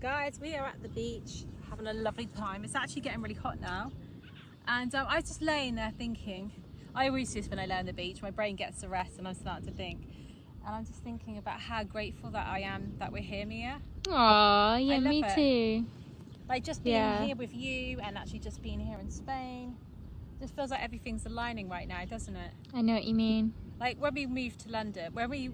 Guys, we are at the beach having a lovely time. It's actually getting really hot now, and I was just laying there thinking, I always do this when I lay on the beach, my brain gets a rest and I'm starting to think, and I'm just thinking about how grateful that I am that we're here, Mia. Aw, yeah, me too. Like just being here with you and actually just being here in Spain, just feels like everything's aligning right now, doesn't it? I know what you mean. Like when we moved to London, when we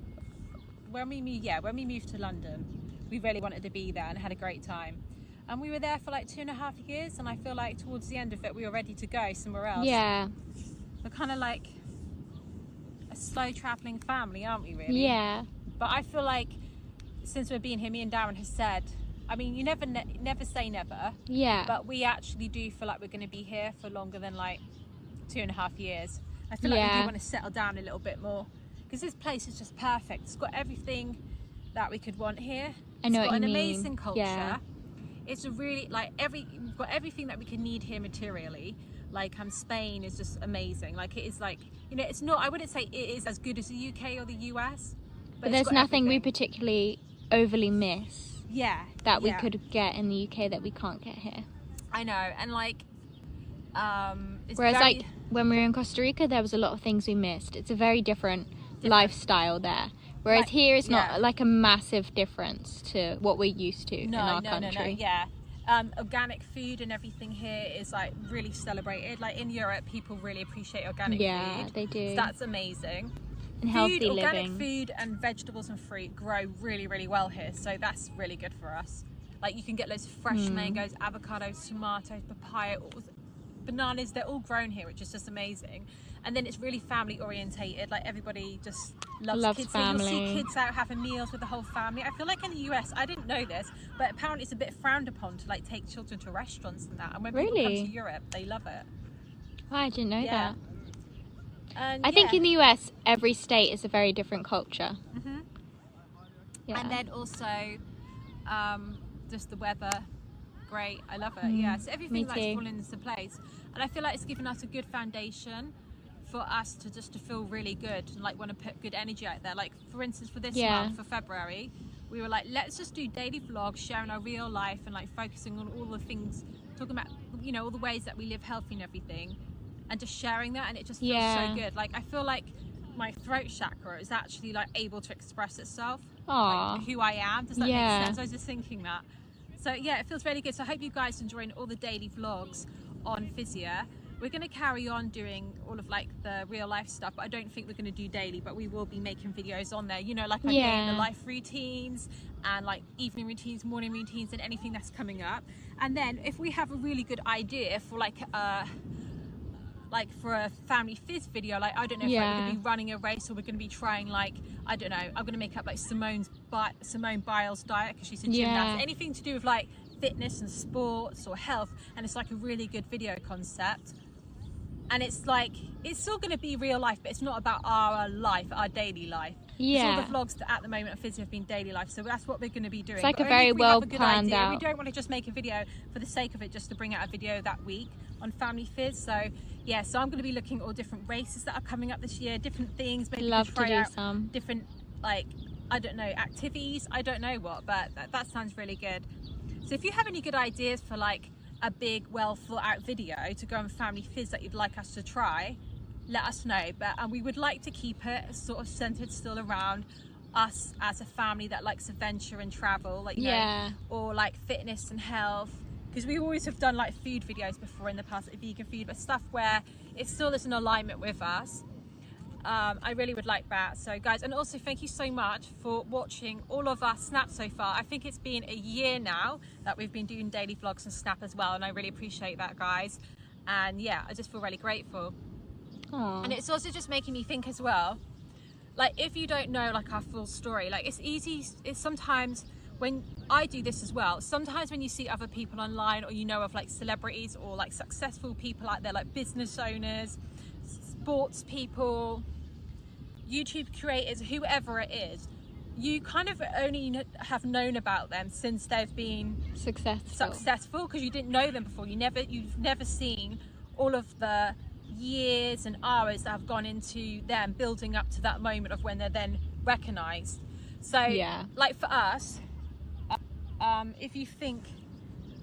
moved to London, we really wanted to be there and had a great time. And we were there for like 2.5 years, and I feel like towards the end of it, we were ready to go somewhere else. Yeah. We're kind of like a slow travelling family, aren't we, really? Yeah. But I feel like since we've been here, me and Darren has said, I mean, you never say never. Yeah. But we actually do feel like we're going to be here for longer than like 2.5 years. I feel like we do want to settle down a little bit more, because this place is just perfect. It's got everything that we could want here. I know it's got what you an mean. amazing culture. Yeah. It's a really we've got everything that we can need here materially. Like Spain is just amazing. Like it is like, you know, it's not, I wouldn't say it is as good as the UK or the US, but there's nothing we particularly overly miss. Yeah. That we could get in the UK that we can't get here. I know, and like whereas like when we were in Costa Rica, there was a lot of things we missed. It's a very different lifestyle there. Whereas like, here it's not like a massive difference to what we're used to in our country. Yeah. Organic food and everything here is like really celebrated. Like in Europe, people really appreciate organic food. Yeah, they do. So that's amazing. And healthy living. Organic food and vegetables and fruit grow really, really well here. So that's really good for us. Like you can get loads of fresh mangoes, avocados, tomatoes, papaya, bananas. They're all grown here, which is just amazing. And then it's really family orientated. Like everybody just loves kids. family. So you'll see kids out having meals with the whole family. I feel like in the US, I didn't know this, but apparently it's a bit frowned upon to like take children to restaurants and that. And when people come to Europe, they love it. Oh, I didn't know that. And, I think in the US, every state is a very different culture. Yeah. And then also, just the weather, great. I love it. Yeah, so everything like falling into place, and I feel like it's given us a good foundation for us to feel really good and like want to put good energy out there. Like for instance, for this month, for February, we were like, let's just do daily vlogs sharing our real life and like focusing on all the things, talking about, you know, all the ways that we live healthy and everything, and just sharing that, and it just feels so good. Like I feel like my throat chakra is actually like able to express itself, like who I am. Does that make sense? I was just thinking that. So yeah, it feels really good. So I hope you guys are enjoying all the daily vlogs on Fizz. We're going to carry on doing all of like the real life stuff, but I don't think we're going to do daily, but we will be making videos on there, you know, like our day in the life routines and like evening routines, morning routines, and anything that's coming up. And then if we have a really good idea for like for a family Fizz video, like I don't know if like, we're going to be running a race, or we're going to be trying like, I don't know, I'm going to make up like Simone Biles diet, because she's a gymnast, anything to do with like fitness and sports or health, and it's like a really good video concept. And it's like, it's still going to be real life, but it's not about our life, our daily life. All the vlogs that at the moment of Fizz have been daily life, so that's what we're going to be doing. It's like a very well planned out. We don't want to just make a video for the sake of it, just to bring out a video that week on Family Fizz. So yeah, so I'm going to be looking at all different races that are coming up this year, different things. Maybe love try to do out some different, like, I don't know, activities. I don't know what, but that sounds really good. So if you have any good ideas for like a big, well thought out video to go on Family Fizz that you'd like us to try, let us know. But we would like to keep it sort of centered still around us as a family that likes adventure and travel, like you know, or like fitness and health, because we always have done like food videos before in the past, like vegan food, but stuff where it still is in alignment with us. I really would like that. So guys, and also thank you so much for watching all of our snaps so far. I think it's been a year now that we've been doing daily vlogs and snap as well, and I really appreciate that, guys. And yeah, I just feel really grateful. And it's also just making me think as well, like if you don't know like our full story, like it's sometimes when I do this as well, sometimes when you see other people online, or you know of like celebrities or like successful people out there, like business owners, sports people, YouTube creators, whoever it is, you kind of only have known about them since they've been successful, because you didn't know them before. You've never seen all of the years and hours that have gone into them building up to that moment of when they're then recognized. So like for us, if you think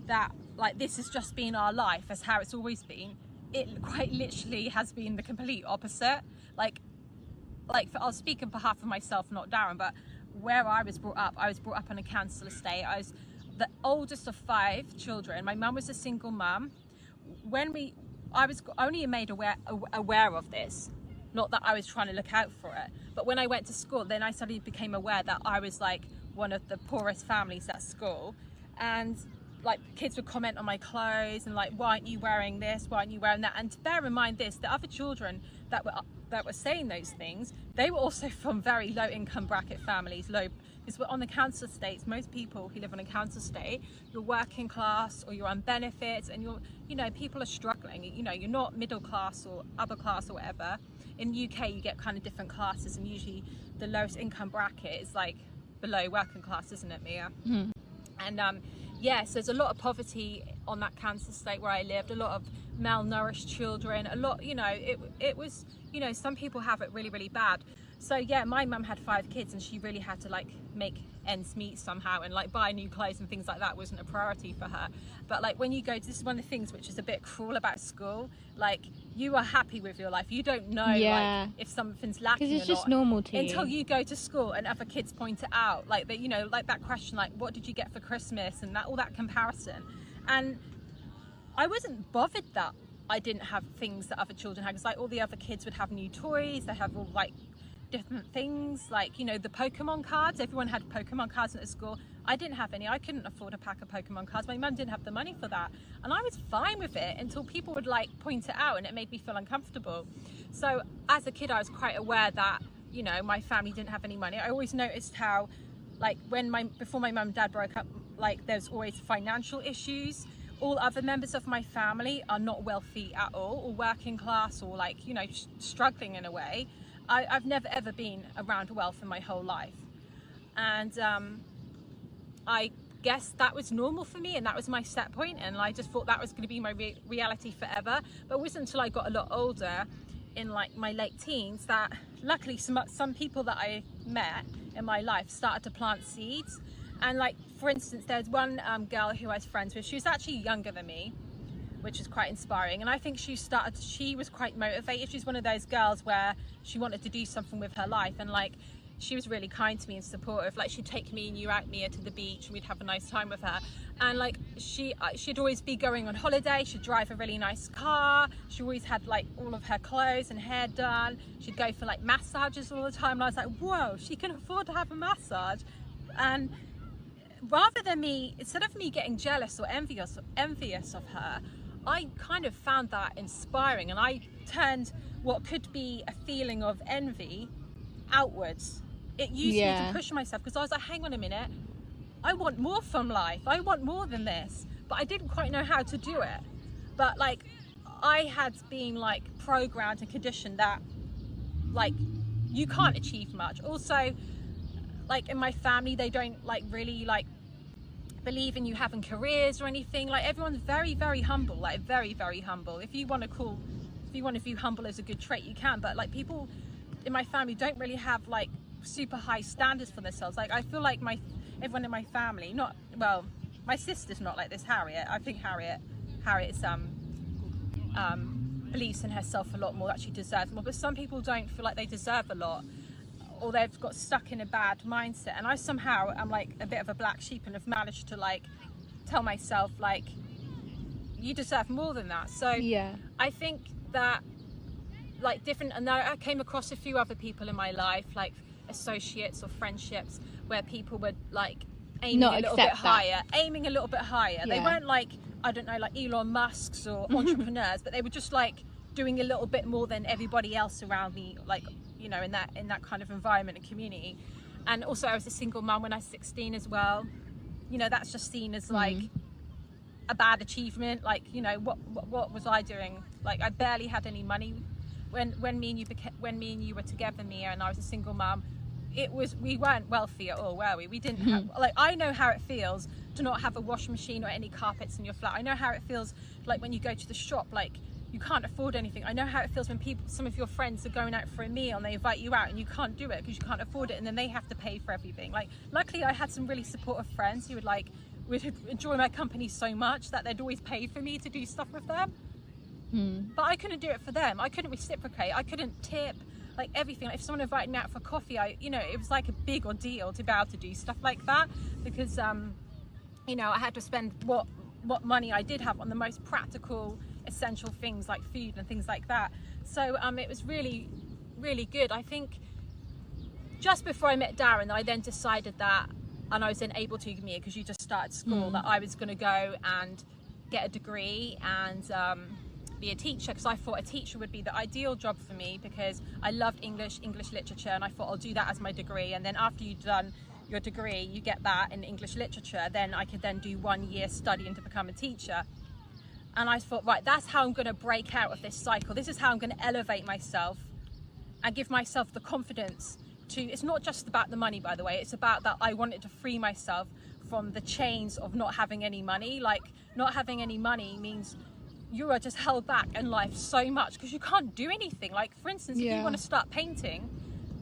that like this has just been our life as how it's always been, it quite literally has been the complete opposite. Like I'll speak on behalf of myself, not Darren, but where I was brought up on a council estate. I was the oldest of 5 children. My mum was a single mum. I was only made aware of this, not that I was trying to look out for it, but when I went to school, then I suddenly became aware that I was like one of the poorest families at school. And like kids would comment on my clothes and like, why aren't you wearing this, why aren't you wearing that? And to bear in mind this, the other children that were saying those things, they were also from very low income bracket families. Because we're on the council estates, most people who live on a council estate, you're working class or you're on benefits, and people are struggling. You're not middle class or upper class or whatever. In UK you get kind of different classes, and usually the lowest income bracket is like below working class, isn't it, Mia? Mm-hmm. And yes, there's a lot of poverty on that council estate where I lived, a lot of malnourished children, a lot, it was, some people have it really, really bad. So yeah, my mum had 5 kids, and she really had to like make ends meet somehow, and like buy new clothes and things like that wasn't a priority for her. But like when you go to, this is one of the things which is a bit cruel about school, like you are happy with your life, you don't know like if something's lacking, because it's or just not, normal to until you go to school and other kids point it out, like that, like that question, like what did you get for Christmas, and that all that comparison. And I wasn't bothered that I didn't have things that other children had, because like all the other kids would have new toys, they have all like different things, like the Pokemon cards, everyone had Pokemon cards at school. I didn't have any. I couldn't afford a pack of Pokemon cards. My mum didn't have the money for that, and I was fine with it until people would like point it out, and it made me feel uncomfortable. So as a kid I was quite aware that my family didn't have any money. I always noticed how like before my mum and dad broke up, like there's always financial issues. All other members of my family are not wealthy at all, or working class, or like struggling in a way. I've never ever been around wealth in my whole life, and I guess that was normal for me, and that was my set point, and I just thought that was going to be my reality forever. But it wasn't until I got a lot older, in like my late teens, that luckily some people that I met in my life started to plant seeds. And like for instance, there's one girl who I was friends with. She was actually younger than me, which is quite inspiring, and I think she was quite motivated. She's one of those girls where she wanted to do something with her life, and like she was really kind to me and supportive. Like she'd take me and you out, Mia, to the beach, and we'd have a nice time with her. And like she'd always be going on holiday, she'd drive a really nice car, she always had like all of her clothes and hair done, she'd go for like massages all the time, and I was like, whoa, she can afford to have a massage. And rather than instead of me getting jealous or envious of her, I kind of found that inspiring, and I turned what could be a feeling of envy outwards. It used me to push myself, because I was like, hang on a minute, I want more from life, I want more than this, but I didn't quite know how to do it. But like I had been like programmed and conditioned that like you can't achieve much. Also, like in my family, they don't like really like believe in you having careers or anything. Like everyone's very, very humble, like very, very humble. If you want to view humble as a good trait, you can, but like people in my family don't really have like super high standards for themselves. Like I feel like everyone in my family, my sister's not like this, Harriet. I think Harriet's believes in herself a lot more, that she deserves more, but some people don't feel like they deserve a lot, or they've got stuck in a bad mindset. And I somehow am like a bit of a black sheep, and have managed to like tell myself like you deserve more than that. So yeah, I think that like and I came across a few other people in my life, like associates or friendships, where people were like aiming a little bit higher. Yeah. They weren't like, I don't know, like Elon Musk's or entrepreneurs, but they were just like doing a little bit more than everybody else around me, like in that kind of environment and community. And also I was a single mum when I was 16 as well. That's just seen as like a bad achievement. Like what was I doing? Like I barely had any money when me and you were together, Mia, and I was a single mum. We weren't wealthy at all, were we? We didn't have, like, I know how it feels to not have a washing machine or any carpets in your flat. I know how it feels like when you go to the shop, like you can't afford anything. I know how it feels when some of your friends are going out for a meal and they invite you out and you can't do it because you can't afford it, and then they have to pay for everything. Like luckily I had some really supportive friends who would like would enjoy my company so much that they'd always pay for me to do stuff with them. But I couldn't do it for them. I couldn't reciprocate. I couldn't tip, like everything. If someone invited me out for coffee, it was like a big ordeal to be able to do stuff like that, because I had to spend what money I did have on the most practical, essential things like food and things like that. So it was really, really good. I think just before I met Darren, I then decided that, and I was then able to, because you just started school, that I was going to go and get a degree and be a teacher, because I thought a teacher would be the ideal job for me, because I loved English literature, and I thought I'll do that as my degree, and then after you've done your degree, you get that in English literature, then I could then do 1 year studying to become a teacher. And I thought, right, that's how I'm going to break out of this cycle. This is how I'm going to elevate myself and give myself the confidence to, it's not just about the money, by the way, it's about that I wanted to free myself from the chains of not having any money. Like, not having any money means you are just held back in life so much, because you can't do anything. Like, for instance, if you want to start painting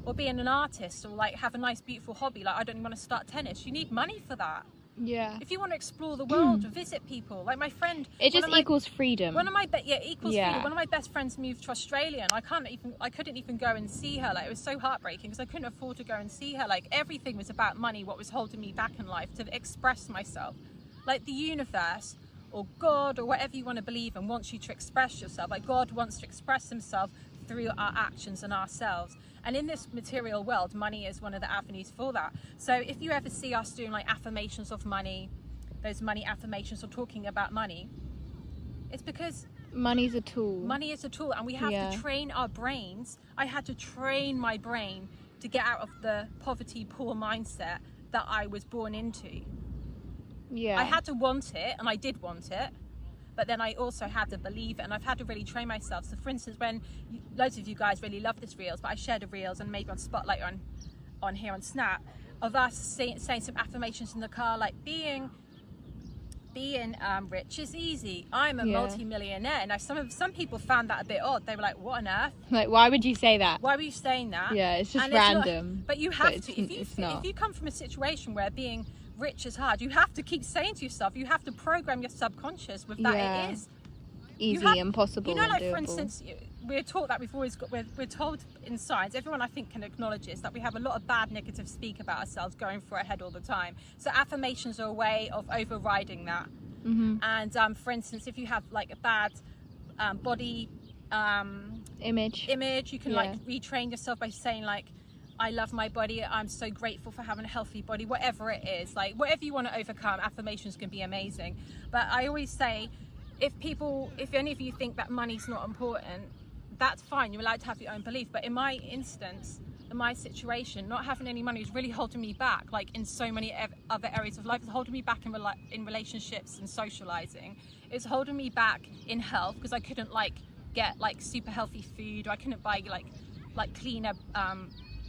or being an artist, or like have a nice beautiful hobby, like I don't want to start tennis, you need money for that. If you want to explore the world, to visit people, like my friend, it just equals freedom. Freedom. One of my best friends moved to Australia, and I couldn't even go and see her. Like, it was so heartbreaking because I couldn't afford to go and see her. Like, everything was about money, what was holding me back in life to express myself. Like, the universe or God or whatever you want to believe in wants you to express yourself. Like, God wants to express himself through our actions and ourselves. And in this material world, money is one of the avenues for that. So if you ever see us doing like affirmations of money, those money affirmations or talking about money, it's because money's a tool. Money is a tool, and we have to train our brains. I had to train my brain to get out of the poverty, poor mindset that I was born into. I had to want it, and I did want it. But then I also had to believe it, and I've had to really train myself. So for instance, when loads of you guys really love this reels, but I shared a reels and maybe on Spotlight on here on Snap of us saying some affirmations in the car, like being rich is easy. I'm a multi-millionaire. Now some people found that a bit odd. They were like, what on earth? Like, why would you say that? Why were you saying that? Yeah, it's just random. But you have to. If you come from a situation where being rich is hard, you have to keep saying to yourself, you have to program your subconscious with that it is easy, impossible. Like doable. For instance, we're taught that we're told in science, everyone I think can acknowledge this, that we have a lot of bad negative speak about ourselves going through our head all the time. So affirmations are a way of overriding that. And for instance, if you have like a bad body image, you can like retrain yourself by saying like, I love my body, I'm so grateful for having a healthy body, whatever it is. Like, whatever you want to overcome, affirmations can be amazing. But I always say, if any of you think that money's not important, that's fine, you're allowed to have your own belief. But in my instance, in my situation, not having any money was really holding me back, like in so many other areas of life. It's holding me back in relationships and socializing. It's holding me back in health, because I couldn't like get like super healthy food, or I couldn't buy like cleaner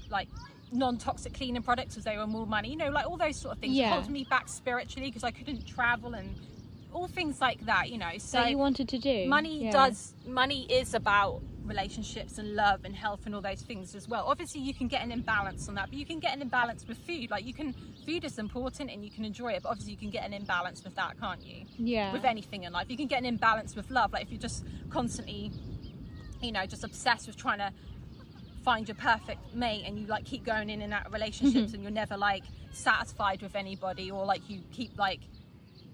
like non-toxic cleaning products because they were more money, like all those sort of things. It held me back spiritually because I couldn't travel and all things like that, so that you wanted to do. Money is about relationships and love and health and all those things as well. Obviously you can get an imbalance on that, but you can get an imbalance with food. Like, food is important and you can enjoy it, but obviously you can get an imbalance with that, can't you? With anything in life you can get an imbalance with love. Like, if you're just constantly just obsessed with trying to find your perfect mate, and you like keep going in and out of relationships and you're never like satisfied with anybody, or like you keep like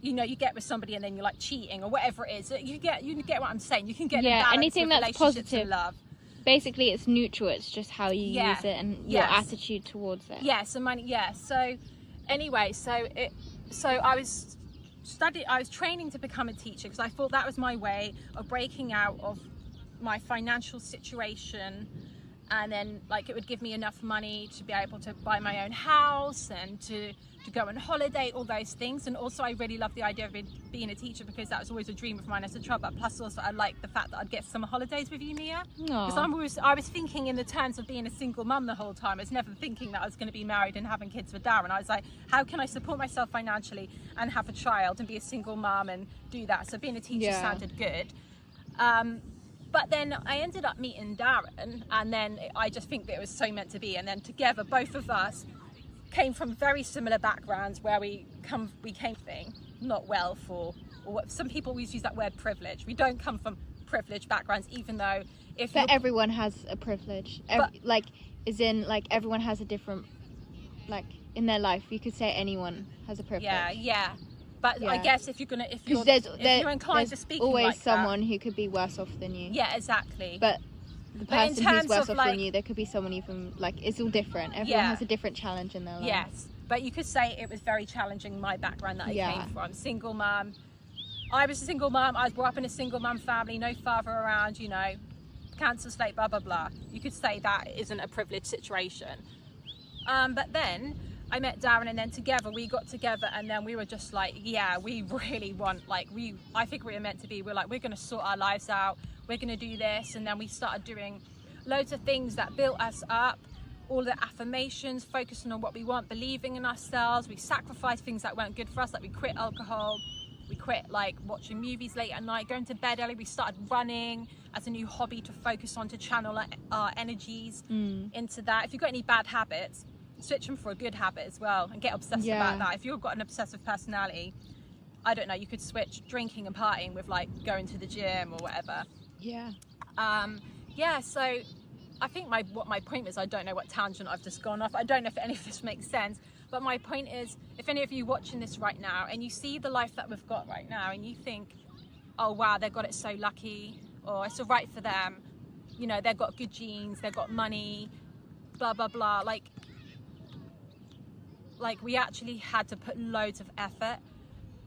you get with somebody and then you're like cheating or whatever it is. You get what I'm saying. You can get anything with that's positive and love. Basically it's neutral, it's just how you use it and your attitude towards it. So anyway, so I was training to become a teacher because I thought that was my way of breaking out of my financial situation. And then like it would give me enough money to be able to buy my own house and to go on holiday, all those things. And also I really love the idea of being a teacher, because that was always a dream of mine as a child. But plus also I like the fact that I'd get summer holidays with you, Mia. Because I was thinking in the terms of being a single mum the whole time. I was never thinking that I was going to be married and having kids with Darren. I was like, how can I support myself financially and have a child and be a single mum and do that? So being a teacher sounded good. But then I ended up meeting Darren, and then I just think that it was so meant to be. And then together, both of us came from very similar backgrounds where we came from not wealth or what some people always use that word privilege. We don't come from privileged backgrounds, even though but everyone has a privilege. Like, as in, like, everyone has a different, like, in their life. You could say anyone has a privilege. Yeah. But I guess if you're inclined to speak, always like someone who could be worse off than you. Yeah, exactly. But the person who's worse off than you, there could be someone even, like, it's all different. Everyone has a different challenge in their life. Yes, but you could say it was very challenging, my background that I came from. Single mum. I was a single mum. I was brought up in a single mum family, no father around, you know, cancer state, blah, blah, blah. You could say that isn't a privileged situation. But then I met Darren, and then together we got together, and then we were just like, yeah, we really want, like, I think we were meant to be, we're going to sort our lives out, we're going to do this. And then we started doing loads of things that built us up, all the affirmations, focusing on what we want, believing in ourselves. We sacrificed things that weren't good for us, like we quit alcohol, we quit like watching movies late at night, going to bed early. We started running as a new hobby to focus on, to channel our energies into that. If you've got any bad habits, switch them for a good habit as well, and get obsessed about that. If you've got an obsessive personality, I don't know, you could switch drinking and partying with like going to the gym or whatever. So I think what my point was, I don't know what tangent I've just gone off. I don't know if any of this makes sense, but my point is, if any of you watching this right now and you see the life that we've got right now and you think, oh wow, they've got it so lucky, or it's all right for them, you know, they've got good genes, they've got money, blah blah blah, like we actually had to put loads of effort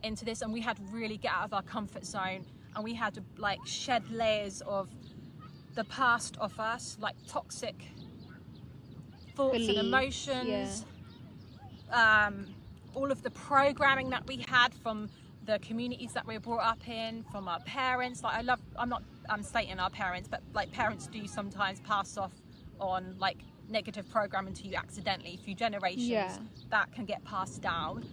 into this, and we had to really get out of our comfort zone, and we had to like shed layers of the past off us, like toxic thoughts and emotions, all of the programming that we had from the communities that we were brought up in, from our parents. Like I'm stating our parents, but like parents do sometimes pass off on like negative programming to you accidentally through generations. That can get passed down.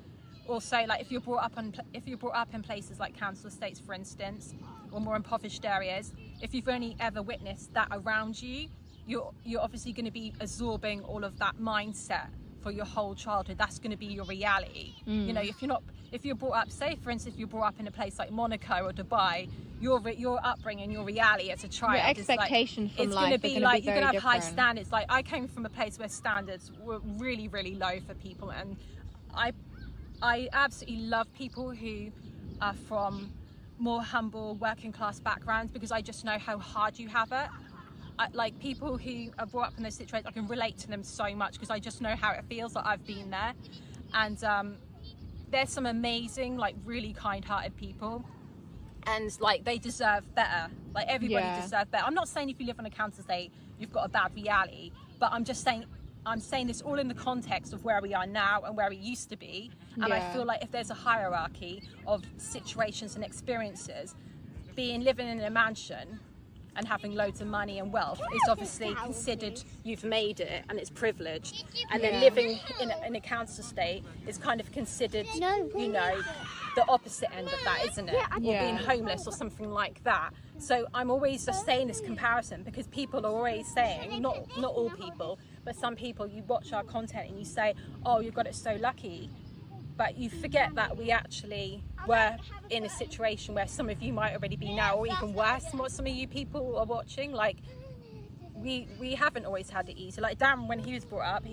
Also, like if you're brought up in places like council estates, for instance, or more impoverished areas, if you've only ever witnessed that around you, you're obviously going to be absorbing all of that mindset for your whole childhood. That's going to be your reality. You know, if you're brought up, say for instance, if you're brought up in a place like Monaco or Dubai, your upbringing, your reality as a child, your expectation from life, it's going to be like you're going to have different. high standards. Like I came from a place where standards were really, really low for people, and I absolutely love people who are from more humble working class backgrounds, because I just know how hard you have it. Like people who are brought up in those situations, I can relate to them so much because I just know how it feels. Like I've been there, and there's some amazing, like really kind-hearted people, and like they deserve better. Like everybody deserves better. I'm not saying if you live on a council estate you've got a bad reality, but I'm saying this all in the context of where we are now and where we used to be. And I feel like if there's a hierarchy of situations and experiences, living in a mansion and having loads of money and wealth is obviously considered, you've made it and it's privileged, and then living in a council estate is kind of considered, you know, the opposite end of that, isn't it? Or being homeless or something like that. So I'm always just saying this comparison because people are always saying, not all people, but some people, you watch our content and you say, oh, you've got it so lucky, but you forget that we actually were in a situation where some of you might already be now, or even worse than what some of you people are watching. Like we haven't always had it easy. Like Darren, when he was brought up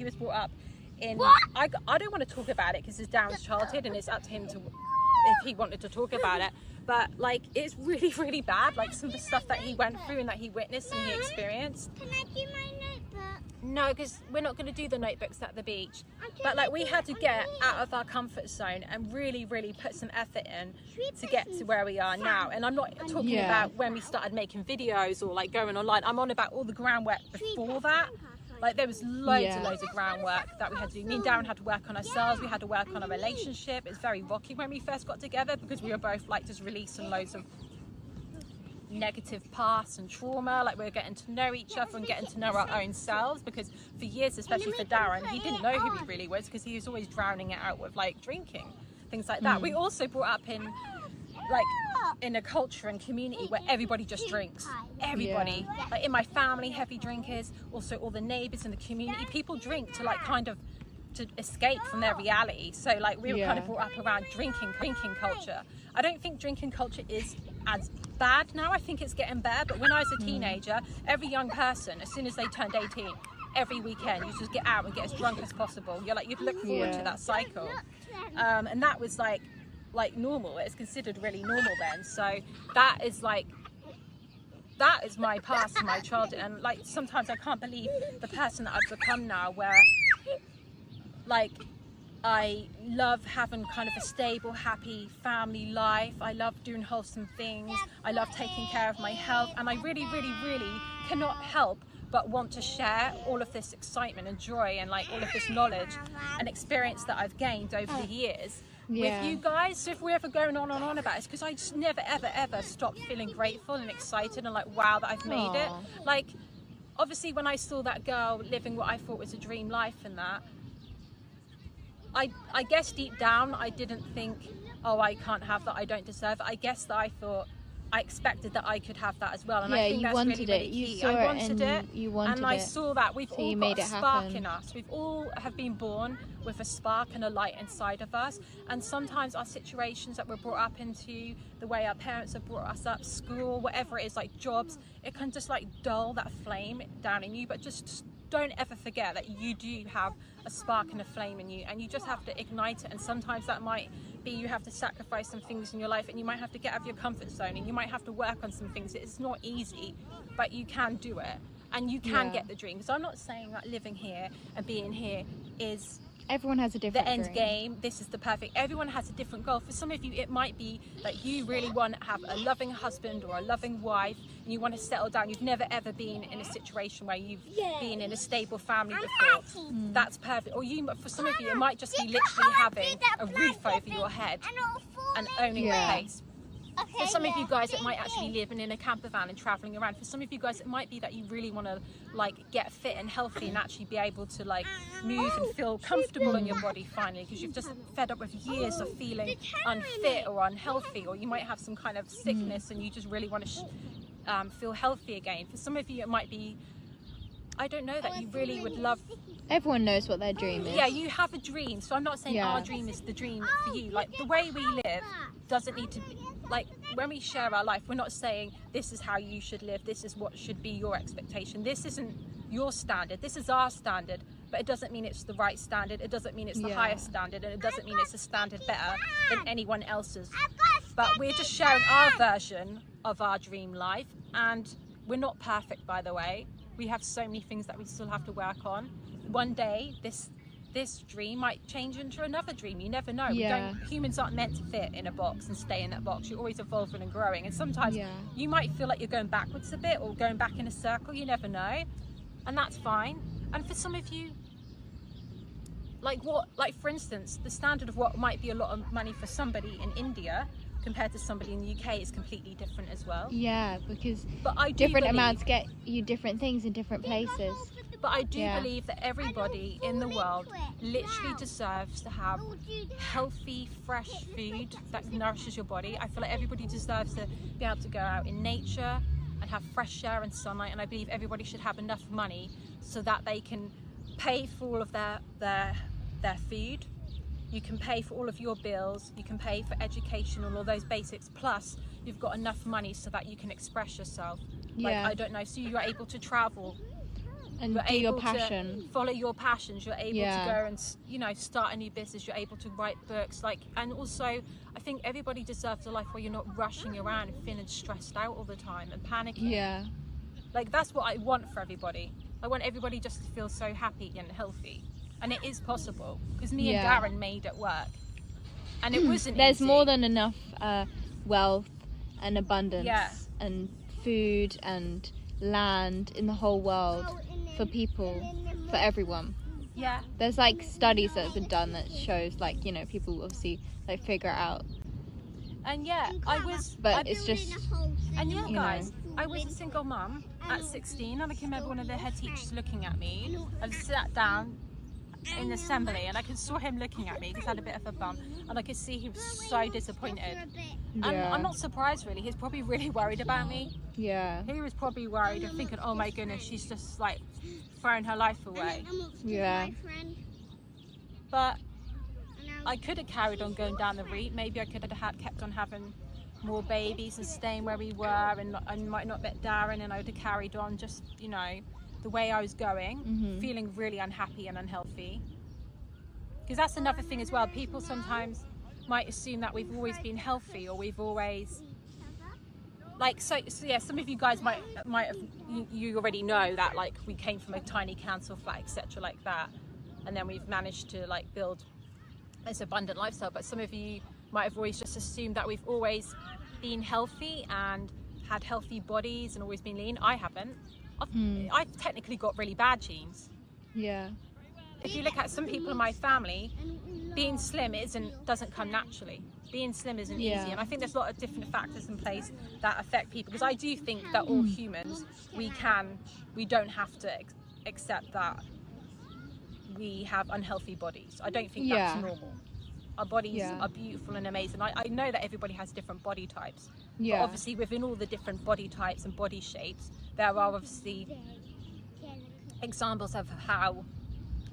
in, I don't want to talk about it because it's Darren's childhood and it's up to him to, if he wanted to talk about it, but like it's really, really bad, like some of the stuff that he went through and that he witnessed and he experienced. Can I do my notebook? No, because we're not going to do the notebooks at the beach. But like we had to get out of our comfort zone and really, really put some effort in to get to where we are now. And I'm not talking about when we started making videos or like going online. I'm on about all the groundwork before that. Like there was loads of groundwork that we had to do. Me and Darren had to work on ourselves. We had to work on our relationship. It's very rocky when we first got together because we were both like just releasing loads of negative past and trauma. Like we were getting to know each other and getting to know our own selves, because for years, especially for Darren, he didn't know who he really was because he was always drowning it out with like drinking, things like that. We also brought up in like in a culture and community where everybody just drinks. Everybody, like in my family, heavy drinkers. Also all the neighbours in the community, people drink to like kind of to escape from their reality. So like we were kind of brought up around drinking culture. I don't think drinking culture is as bad now. I think it's getting better. But when I was a teenager, every young person, as soon as they turned 18, every weekend you just get out and get as drunk as possible. You'd look forward to that cycle, and that was like normal. It's considered really normal then. So that is my past and my childhood, and like sometimes I can't believe the person that I've become now, where like I love having kind of a stable, happy family life. I love doing wholesome things. I love taking care of my health, and I really, really, really cannot help but want to share all of this excitement and joy and like all of this knowledge and experience that I've gained over the years with you guys. So if we're ever going on and on about it, it's because I just never, ever, ever stop feeling grateful and excited and like, wow, that I've made it. Like, obviously when I saw that girl living what I thought was a dream life and that, I guess deep down I didn't think, oh, I can't have that, I don't deserve it. I guess that I thought, I expected that I could have that as well, and I think that's really, really key. I wanted it, and I saw that we've all got a spark in us. We've all have been born with a spark and a light inside of us, and sometimes our situations that we're brought up into, the way our parents have brought us up, school, whatever it is, like jobs, it can just like dull that flame down in you. But just don't ever forget that you do have a spark and a flame in you, and you just have to ignite it. And sometimes that might be you have to sacrifice some things in your life, and you might have to get out of your comfort zone, and you might have to work on some things. It's not easy, but you can do it, and you can get the dream. So I'm not saying that living here and being here is everyone has a different the end dream. game. This is the perfect. Everyone has a different goal. For some of you, it might be that you really want to have a loving husband or a loving wife, and you want to settle down. You've never ever been in a situation where you've been in a stable family before. That's perfect. Or for some of you, it might just be literally having a roof over your head and owning a place. For some of you guys, it might actually be living in a camper van and traveling around. For some of you guys, it might be that you really want to like get fit and healthy and actually be able to like move and feel comfortable in your body finally, because you've just fed up with years of feeling unfit or unhealthy, or you might have some kind of sickness and you just really want to feel healthy again. For some of you, it might be, I don't know, that you really would love. Everyone knows what their dream is. Yeah, you have a dream. So I'm not saying our dream is the dream for you. Like the way we live doesn't need to be, like when we share our life, we're not saying this is how you should live, this is what should be your expectation. This isn't your standard, this is our standard, but it doesn't mean it's the right standard, it doesn't mean it's the highest standard, and it doesn't mean it's a standard better than anyone else's. But we're just sharing our version of our dream life, and we're not perfect, by the way. We have so many things that we still have to work on. One day this dream might change into another dream. You never know. Humans aren't meant to fit in a box and stay in that box. You're always evolving and growing, and sometimes you might feel like you're going backwards a bit or going back in a circle. You never know, and that's fine. And for some of you, like for instance, the standard of what might be a lot of money for somebody in India compared to somebody in the UK is completely different as well. Yeah, because different amounts get you different things in different places. But I do believe that everybody in the world literally deserves to have healthy, fresh food that nourishes your body. I feel like everybody deserves to be able to go out in nature and have fresh air and sunlight, and I believe everybody should have enough money so that they can pay for all of their food. You can pay for all of your bills, you can pay for education and all those basics, plus you've got enough money so that you can express yourself. Like, I don't know, so you're able to travel and you're do your able passion, to follow your passions, you're able to go and start a new business, you're able to write books, and also I think everybody deserves a life where you're not rushing around and feeling stressed out all the time and panicking. Like that's what I want for everybody. I want everybody just to feel so happy and healthy, and it is possible, because me and Darren made it work, and it wasn't there's easy. more than enough wealth and abundance and food and land in the whole world for people, for everyone. There's like studies that have been done that shows, like, people obviously like figure it out. And it's just, and guys, I was a single mum at 16, and I can remember one of the head teachers looking at me. I sat down in assembly, and I saw him looking at me because I had a bit of a bump, and I could see he was so disappointed. And I'm not surprised, really. He's probably really worried about me. He was probably worried and thinking, oh my goodness, she's just like throwing her life away. but I could have carried on going down the route. Maybe I could have kept on having more babies and staying where we were, and I might not met Darren, and I would have carried on just, you know, the way I was going, feeling really unhappy and unhealthy. Because that's another thing as well. People sometimes might assume that we've always been healthy, or we've always, like, so yeah, some of you guys might have, you already know that, like, we came from a tiny council flat, etc., like that, and then we've managed to, like, build this abundant lifestyle. But some of you might have always just assumed that we've always been healthy and had healthy bodies and always been lean. I haven't. I've technically got really bad genes. Yeah. If you look at some people in my family, being slim doesn't come naturally. Being slim isn't easy, and I think there's a lot of different factors in place that affect people. Because I do think that all humans, we don't have to accept that we have unhealthy bodies. I don't think that's normal. Our bodies are beautiful and amazing. I know that everybody has different body types, but obviously within all the different body types and body shapes, there are obviously examples of how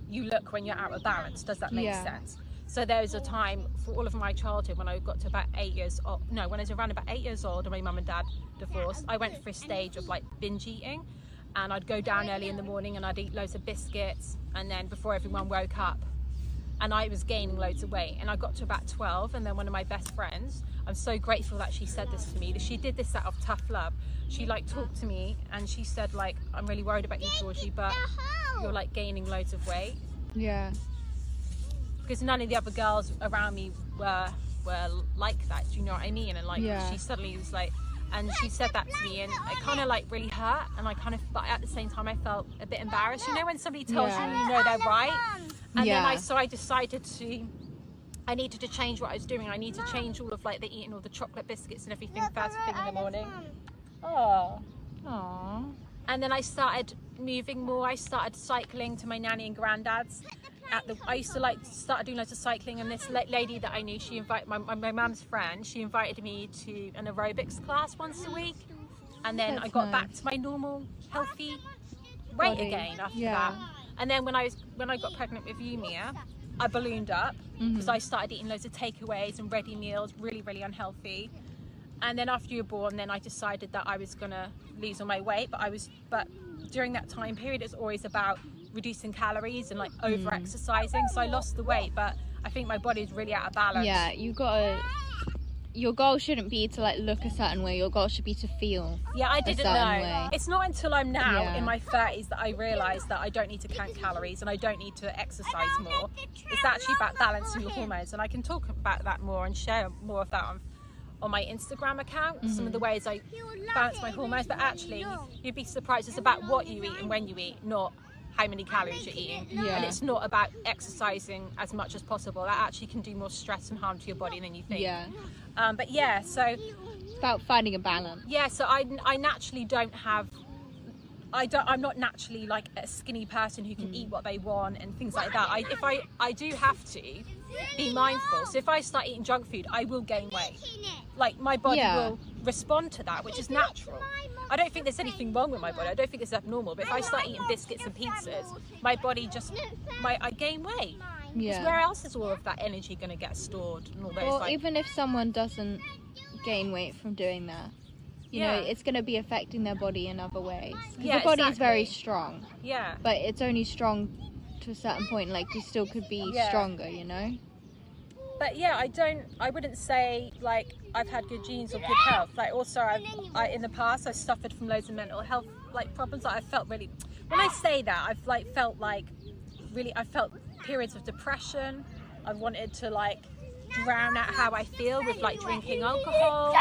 you look when you're out of balance. Does that make sense? So there was a time for all of my childhood when I got to about 8 years old, no, when I was around about 8 years old and my mum and dad divorced, I went through a stage of like binge eating, and I'd go down early in the morning and I'd eat loads of biscuits, and then before everyone woke up, and I was gaining loads of weight. And I got to about 12, and then one of my best friends, I'm so grateful that she said this to me, that she did this out of tough love. She like talked to me and she said, like, I'm really worried about you, Georgie, but you're like gaining loads of weight. Yeah. Because none of the other girls around me were like that, do you know what I mean? And like she suddenly was like, and she said that to me, and it kind of like really hurt, and I kind of, but at the same time I felt a bit embarrassed, you know, when somebody tells you know they're right. And then I decided I needed to change what I was doing. I need to change all of like the eating all the chocolate biscuits and everything first thing in the morning. Aww. And then I started moving more. I started cycling to my nanny and granddad's. I used to like start doing loads of cycling, and this lady that I knew, she invited my mum's friend. She invited me to an aerobics class once a week, and then I got back to my normal healthy weight again after that. And then when I got pregnant with you, Mia, I ballooned up because I started eating loads of takeaways and ready meals, really, really unhealthy. And then after you were born, then I decided that I was gonna lose all my weight, but during that time period, it's always about reducing calories and like over exercising. So I lost the weight, but I think my body's really out of balance. Yeah, your goal shouldn't be to like look a certain way. Your goal should be to feel I didn't know. Way. It's not until I'm now in my 30s that I realise that I don't need to count calories and I don't need to exercise more. It's actually about balancing your hormones, and I can talk about that more and share more of that on my Instagram account, some of the ways I balance my hormones. But actually, you'd be surprised, it's about what you eat and when you eat, not how many calories you're eating. And it's not about exercising as much as possible. That actually can do more stress and harm to your body than you think. But so it's about finding a balance. So I naturally don't have, I'm not naturally like a skinny person who can eat what they want and things like that. I do have to be mindful. So if I start eating junk food, I will gain weight. Like my body will respond to that, which is natural. I don't think there's anything wrong with my body. I don't think it's abnormal. But if I start eating biscuits and pizzas, my body I gain weight. Because where else is all of that energy going to get stored? And all those, or even if someone doesn't gain weight from doing that, you know, it's going to be affecting their body in other ways. Because the body is very strong. But it's only strong to a certain point. Like you still could be stronger, you know. But I wouldn't say like I've had good genes or good health. Like also I in the past I suffered from loads of mental health like problems. Like I felt really, when I say that, I've like felt like really, I felt periods of depression. I wanted to like drown out how I feel with like drinking alcohol.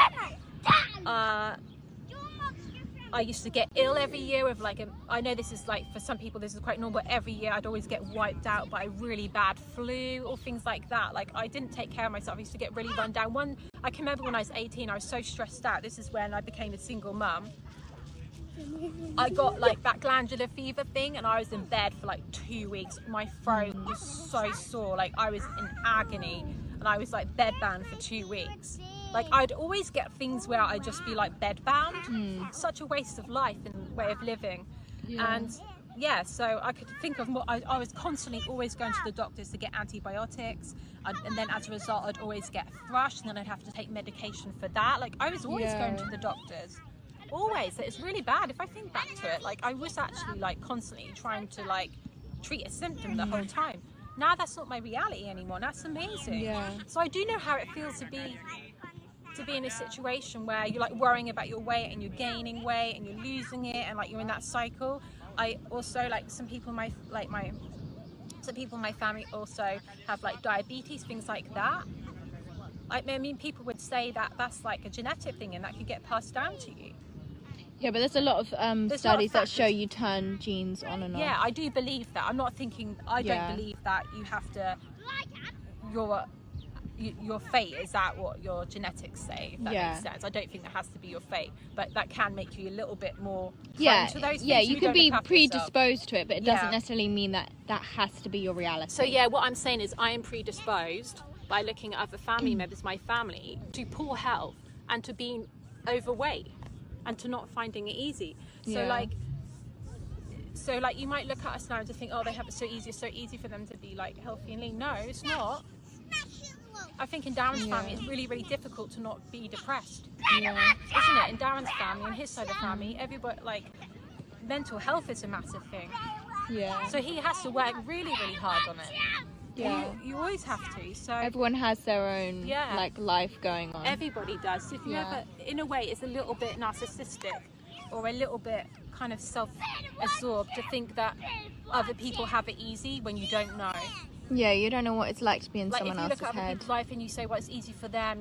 I used to get ill every year with like I know this is like for some people this is quite normal, but every year I'd always get wiped out by a really bad flu or things like that. Like I didn't take care of myself. I used to get really run down. I can remember when I was 18, I was so stressed out. This is when I became a single mum. I got like that glandular fever thing, and I was in bed for like 2 weeks. My throat was so sore, like I was in agony, and I was like bedbound for 2 weeks. Like I'd always get things where I'd just be like bedbound. Such a waste of life and way of living. And yeah, so I could think of more. I was constantly always going to the doctors to get antibiotics, and then as a result I'd always get thrush, and then I'd have to take medication for that. Like I was always going to the doctors, always. It's really bad if I think back to it. Like I was actually like constantly trying to like treat a symptom the whole time. Now that's not my reality anymore. That's amazing. Yeah. So I do know how it feels to be in a situation where you're like worrying about your weight and you're gaining weight and you're losing it, and like you're in that cycle. I also, like, some people in my family also have like diabetes, things like that. I mean, people would say that that's like a genetic thing and that could get passed down to you. Yeah, but there's a lot of studies that show you turn genes on and off. Yeah, I do believe that. I'm not thinking, I don't believe that you have to, your fate is that what your genetics say, if that makes sense. I don't think that has to be your fate, but that can make you a little bit more prone to those things. You can be predisposed to it, but it doesn't necessarily mean that that has to be your reality. So what I'm saying is I am predisposed by looking at other family members, my family, to poor health and to being overweight and to not finding it easy. So like you might look at us now and just think, oh, they have it so easy. It's so easy for them to be like healthy and lean. No, it's not. I think in Darren's family it's really, really difficult to not be depressed. Isn't it? In Darren's family and his side of the family, everybody, like, mental health is a massive thing. Yeah. So he has to work really, really hard on it. Yeah. You always have to. So everyone has their own like life going on. Everybody does. So if you ever, in a way, it's a little bit narcissistic or a little bit kind of self-absorbed to think that other people have it easy when you don't know. Yeah, you don't know what it's like to be in someone else's head. If you look at other people's life and you say, well, it's easy for them,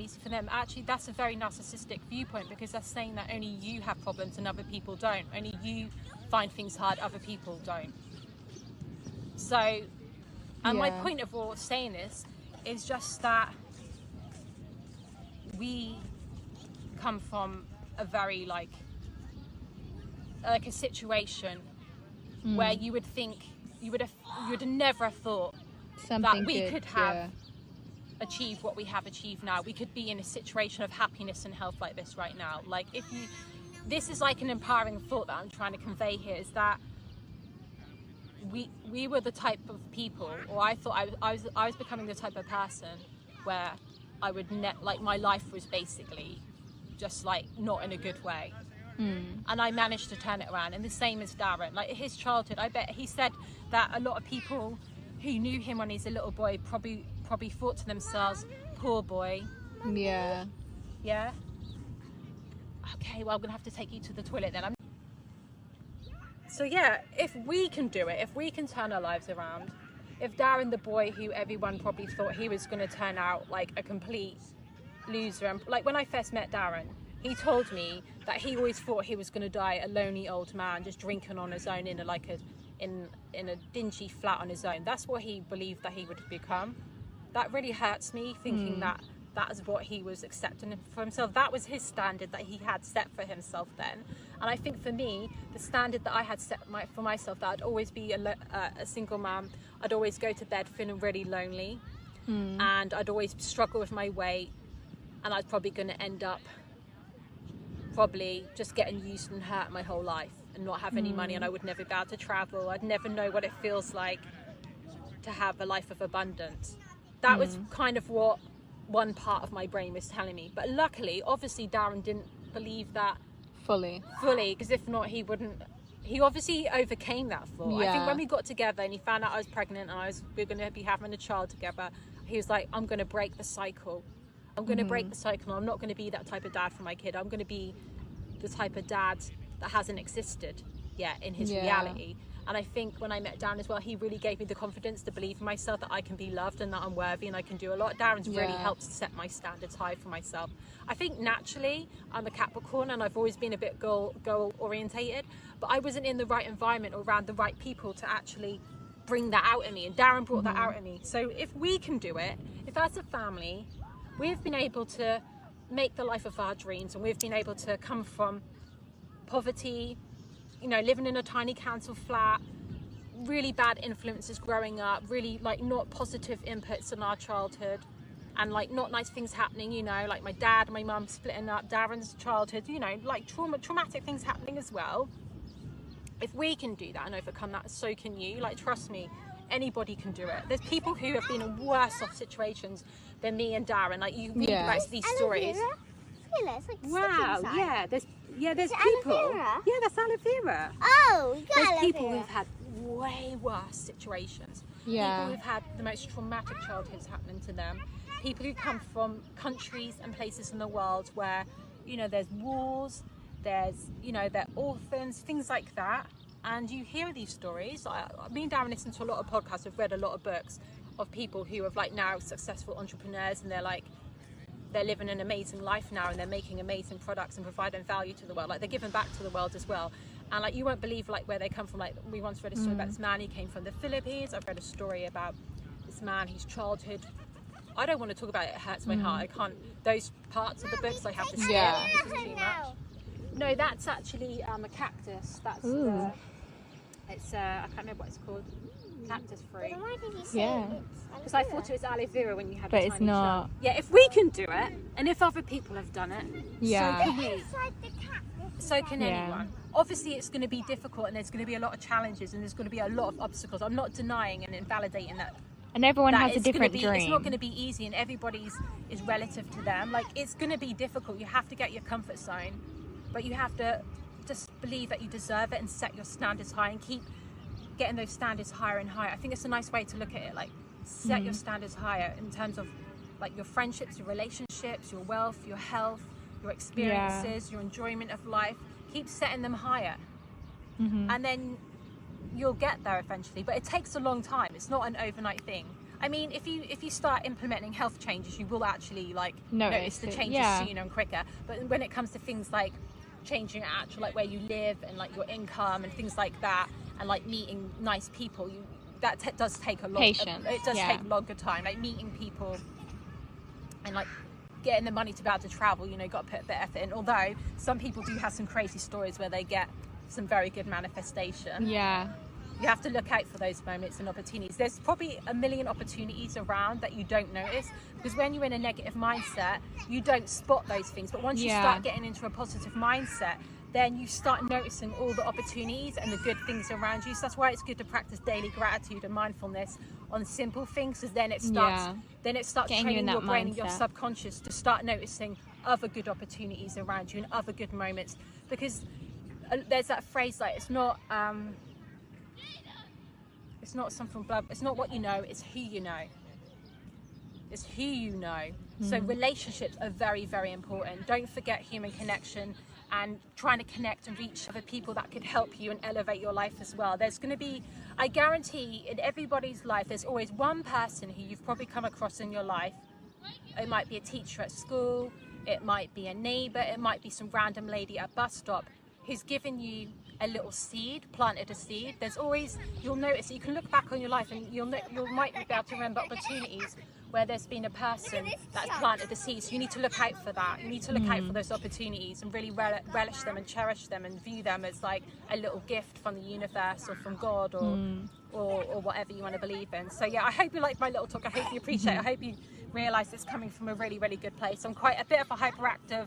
actually that's a very narcissistic viewpoint, because that's saying that only you have problems and other people don't. Only you find things hard, other people don't. So, and my point of all saying this is just that we come from a very like a situation where you would think, you would have never thought that we could have achieved what we have achieved now. We could be in a situation of happiness and health like this right now. Like this is like an empowering thought that I'm trying to convey here, is that we were the type of people, or I thought I was becoming the type of person where I would like my life was basically just like not in a good way. And I managed to turn it around. And the same as Darren, like his childhood, I bet he said that a lot of people who knew him when he's a little boy probably thought to themselves, poor boy. Yeah. Okay, well, I'm gonna have to take you to the toilet then. So if we can do it, if we can turn our lives around, if Darren, the boy who everyone probably thought he was going to turn out like a complete loser, and like when I first met Darren, he told me that he always thought he was going to die a lonely old man just drinking on his own in a dingy flat on his own. That's what he believed that he would become. That really hurts me, thinking that is what he was accepting for himself. That was his standard that he had set for himself then. And I think for me, the standard that I had set for myself, that I'd always be a single mom, I'd always go to bed feeling really lonely, and I'd always struggle with my weight, and I was probably going to end up probably just getting used and hurt my whole life and not have any money, and I would never be able to travel. I'd never know what it feels like to have a life of abundance. That was kind of what one part of my brain was telling me. But luckily, obviously, Darren didn't believe that fully, because if not, he obviously overcame that thought. I think when we got together and he found out I was pregnant and we were going to be having a child together, he was like, I'm going to break the cycle. I'm going to break the cycle. I'm not going to be that type of dad for my kid. I'm going to be the type of dad that hasn't existed yet in his reality. And I think when I met Darren as well, he really gave me the confidence to believe in myself, that I can be loved and that I'm worthy and I can do a lot. Darren's really helped set my standards high for myself. I think naturally I'm a Capricorn and I've always been a bit goal orientated, but I wasn't in the right environment or around the right people to actually bring that out in me, and Darren brought that out in me. So if we can do it, if as a family we've been able to make the life of our dreams, and we've been able to come from poverty, living in a tiny council flat, really bad influences growing up, really like not positive inputs in our childhood, and like not nice things happening, like my dad and my mum splitting up, Darren's childhood, like traumatic things happening as well. if we can do that and overcome that, so can you. Like, trust me, anybody can do it. There's people who have been in worse off situations than me and Darren. Like, you read about these stories. Like wow, there's people. Yeah, that's aloe vera. Oh, there's people who've had way worse situations. Yeah. People who've had the most traumatic childhoods happening to them. People who come from countries and places in the world where, you know, there's wars, there's, you know, they're orphans, things like that. And you hear these stories. Me and Darren listen to a lot of podcasts. We've read a lot of books of people who have like now successful entrepreneurs, and they're living an amazing life now, and they're making amazing products and providing value to the world. Like, they're giving back to the world as well. And like, you won't believe like where they come from. Like, we once read a story about this man. He came from the Philippines. I've read a story about this man, his childhood. I don't want to talk about it. It hurts my heart. I can't. Those parts of the books I have to skip because it's too much. No, that's actually a cactus. That's it's I can't remember what it's called. Cactus fruit. Why did you say Because I thought it was aloe vera when you had but a it's tiny not. shrub. Yeah, if we can do it, and if other people have done it, Yeah. so can we. So can anyone. Obviously, it's going to be difficult, and there's going to be a lot of challenges, and there's going to be a lot of obstacles. I'm not denying and invalidating that. And everyone has a it's different dream. It's not going dream. to be easy, and everybody's is relative to them. Like, it's going to be difficult. You have to get your comfort zone, but you have to just believe that you deserve it and set your standards high and keep getting those standards higher and higher. I think it's a nice way to look at it. Like, set your standards higher in terms of like your friendships, your relationships, your wealth, your health, your experiences, your enjoyment of life. Keep setting them higher, and then you'll get there eventually. But it takes a long time. It's not an overnight thing. I mean, if you start implementing health changes, you will actually like notice the changes sooner and quicker. But when it comes to things like changing actual like where you live and like your income and things like that, and like meeting nice people, does take a lot. Patience. It does take longer time. Like meeting people and like getting the money to be able to travel. You know, got to put a bit of effort in. Although some people do have some crazy stories where they get some very good manifestation. Yeah. You have to look out for those moments and opportunities. There's probably a million opportunities around that you don't notice, because when you're in a negative mindset, you don't spot those things. But once you start getting into a positive mindset, then you start noticing all the opportunities and the good things around you. So that's why it's good to practice daily gratitude and mindfulness on simple things, because then it starts training your brain and your subconscious to start noticing other good opportunities around you and other good moments. Because there's that phrase like, it's not something, it's not what you know, it's who you know. It's who you know. So relationships are very, very important. Don't forget human connection and trying to connect and reach other people that could help you and elevate your life as well. There's going to be, I guarantee, in everybody's life, there's always one person who you've probably come across in your life. It might be a teacher at school, it might be a neighbour, it might be some random lady at a bus stop who's given you a little seed, planted a seed. There's always, you'll notice, you can look back on your life and you might be able to remember opportunities where there's been a person that's planted a seed. So you need to look out for that. You need to look out for those opportunities and really relish them and cherish them and view them as like a little gift from the universe or from God or whatever you want to believe in. So yeah, I hope you like my little talk. I hope you appreciate it. I hope you realise it's coming from a really, really good place. I'm quite a bit of a hyperactive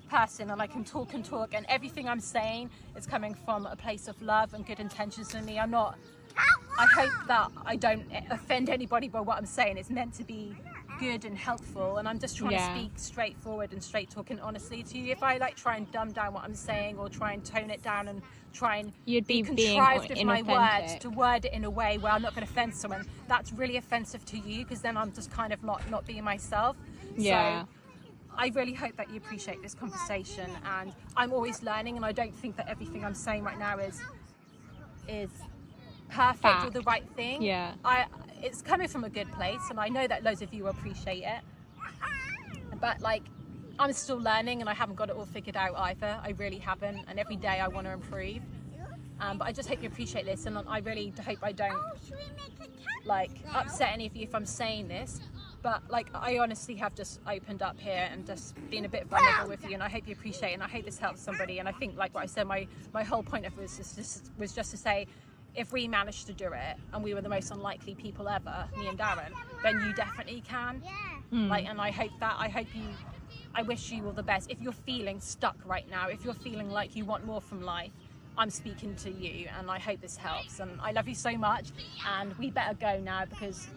person, and I can talk and everything I'm saying is coming from a place of love and good intentions in me. I hope that I don't offend anybody by what I'm saying. It's meant to be good and helpful, and I'm just trying to speak straightforward and straight talking honestly to you. If I like try and dumb down what I'm saying or try and tone it down and try and be contrived with my words to word it in a way where I'm not going to offend someone, that's really offensive to you, because then I'm just kind of not being myself. So I really hope that you appreciate this conversation, and I'm always learning, and I don't think that everything I'm saying right now is perfect or the right thing. It's coming from a good place, and I know that loads of you appreciate it, but like, I'm still learning and I haven't got it all figured out either. I really haven't, and every day I want to improve. But I just hope you appreciate this, and I really hope I don't like upset any of you if I'm saying this. But like, I honestly have just opened up here and just been a bit vulnerable with you, and I hope you appreciate it, and I hope this helps somebody. And I think, like what I said, my whole point of it was just to say, if we managed to do it and we were the most unlikely people ever, me and Darren, then you definitely can. Like, and I wish you all the best. If you're feeling stuck right now, if you're feeling like you want more from life, I'm speaking to you, and I hope this helps. And I love you so much, and we better go now because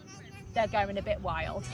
they're going a bit wild.